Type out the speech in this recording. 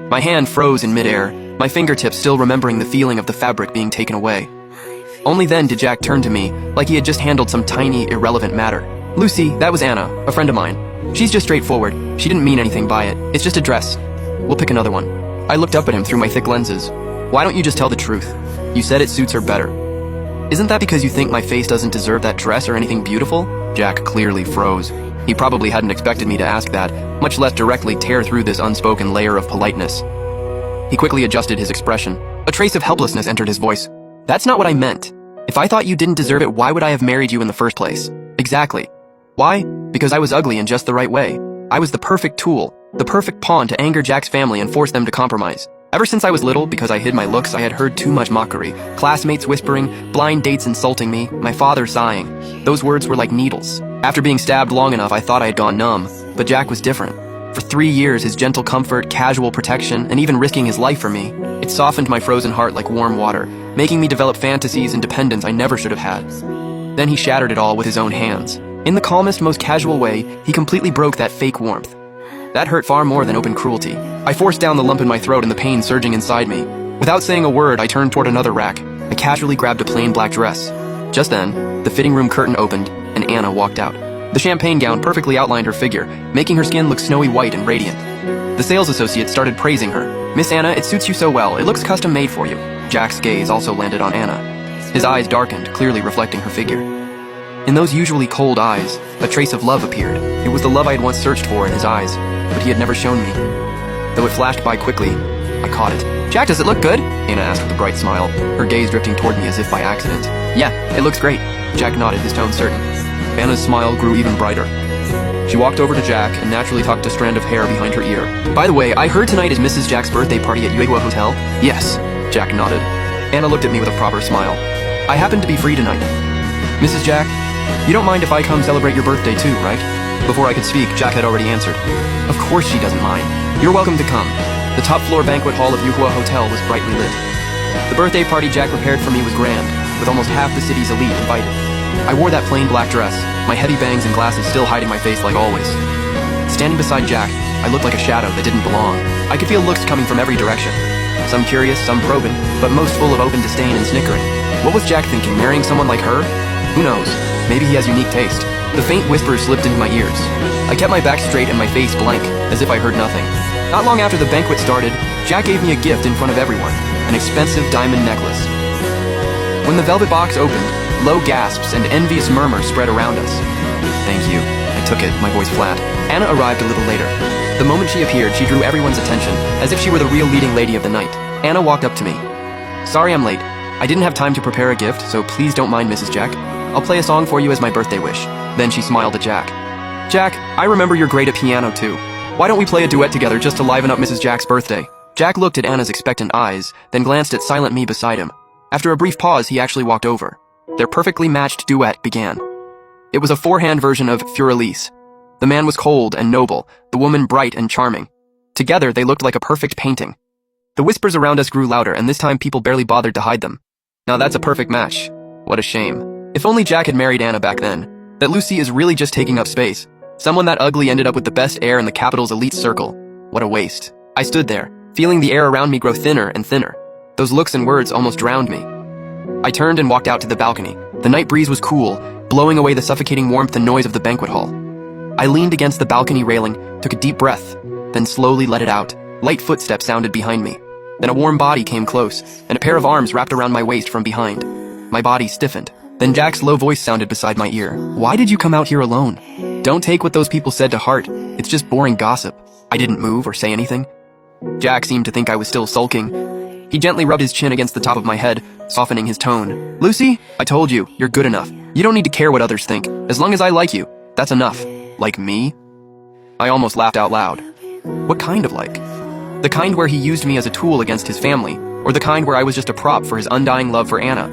My hand froze in midair, my fingertips still remembering the feeling of the fabric being taken away. Only then did Jack turn to me, like he had just handled some tiny, irrelevant matter. "Lucy, that was Anna, a friend of mine. She's just straightforward. She didn't mean anything by it. It's just a dress. We'll pick another one." I looked up at him through my thick lenses. "Why don't you just tell the truth? You said it suits her better." "Isn't that because you think my face doesn't deserve that dress or anything beautiful?" Jack clearly froze. He probably hadn't expected me to ask that, much less directly tear through this unspoken layer of politeness. He quickly adjusted his expression. A trace of helplessness entered his voice. "That's not what I meant. If I thought you didn't deserve it, why would I have married you in the first place?" "Exactly. Why? Because I was ugly in just the right way. I was the perfect tool, the perfect pawn to anger Jack's family and force them to compromise. Ever since I was little, because I hid my looks, I had heard too much mockery. Classmates whispering, blind dates insulting me, my father sighing. Those words were like needles. After being stabbed long enough, I thought I had gone numb, but Jack was different. For 3 years, his gentle comfort, casual protection, and even risking his life for me, it softened my frozen heart like warm water, making me develop fantasies and dependence I never should have had. Then he shattered it all with his own hands. In the calmest, most casual way, he completely broke that fake warmth. That hurt far more than open cruelty. I forced down the lump in my throat and the pain surging inside me. Without saying a word, I turned toward another rack. I casually grabbed a plain black dress. Just then, the fitting room curtain opened, and Anna walked out. The champagne gown perfectly outlined her figure, making her skin look snowy white and radiant. The sales associate started praising her. "Miss Anna, it suits you so well. It looks custom made for you." Jack's gaze also landed on Anna. His eyes darkened, clearly reflecting her figure. In those usually cold eyes, a trace of love appeared. It was the love I had once searched for in his eyes, but he had never shown me. Though it flashed by quickly, I caught it. "Jack, does it look good?" Anna asked with a bright smile, her gaze drifting toward me as if by accident. "Yeah, it looks great." Jack nodded, his tone certain. Anna's smile grew even brighter. She walked over to Jack and naturally tucked a strand of hair behind her ear. "By the way, I heard tonight is Mrs. Jack's birthday party at Yuehua Hotel?" "Yes," Jack nodded. Anna looked at me with a proper smile. "I happen to be free tonight. Mrs. Jack, you don't mind if I come celebrate your birthday too, right?" Before I could speak, Jack had already answered. "Of course she doesn't mind. You're welcome to come." The top-floor banquet hall of Yuehua Hotel was brightly lit. The birthday party Jack prepared for me was grand, with almost half the city's elite invited. I wore that plain black dress, my heavy bangs and glasses still hiding my face like always. Standing beside Jack, I looked like a shadow that didn't belong. I could feel looks coming from every direction. Some curious, some probing, but most full of open disdain and snickering. What was Jack thinking, marrying someone like her? Who knows? Maybe he has unique taste. The faint whispers slipped into my ears. I kept my back straight and my face blank, as if I heard nothing. Not long after the banquet started, Jack gave me a gift in front of everyone, an expensive diamond necklace. When the velvet box opened, low gasps and envious murmurs spread around us. "Thank you." I took it, my voice flat. Anna arrived a little later. The moment she appeared, she drew everyone's attention, as if she were the real leading lady of the night. Anna walked up to me. "Sorry I'm late. I didn't have time to prepare a gift, so please don't mind, Mrs. Jack. I'll play a song for you as my birthday wish." Then she smiled at Jack. "Jack, I remember you're great at piano too. Why don't we play a duet together just to liven up Mrs. Jack's birthday?" Jack looked at Anna's expectant eyes, then glanced at silent me beside him. After a brief pause, he actually walked over. Their perfectly matched duet began. It was a four-hand version of Fiorelise. The man was cold and noble, the woman bright and charming. Together, they looked like a perfect painting. The whispers around us grew louder, and this time people barely bothered to hide them. Now that's a perfect match. What a shame. If only Jack had married Anna back then. That Lucy is really just taking up space. Someone that ugly ended up with the best air in the capital's elite circle. What a waste. I stood there, feeling the air around me grow thinner and thinner. Those looks and words almost drowned me. I turned and walked out to the balcony. The night breeze was cool, blowing away the suffocating warmth and noise of the banquet hall. I leaned against the balcony railing, took a deep breath, then slowly let it out. Light footsteps sounded behind me. Then a warm body came close, and a pair of arms wrapped around my waist from behind. My body stiffened. Then Jack's low voice sounded beside my ear. "Why did you come out here alone? Don't take what those people said to heart. It's just boring gossip." I didn't move or say anything. Jack seemed to think I was still sulking. He gently rubbed his chin against the top of my head, softening his tone. "Lucy, I told you, you're good enough. You don't need to care what others think. As long as I like you, that's enough." "Like me?" I almost laughed out loud. What kind of like? The kind where he used me as a tool against his family, or the kind where I was just a prop for his undying love for Anna?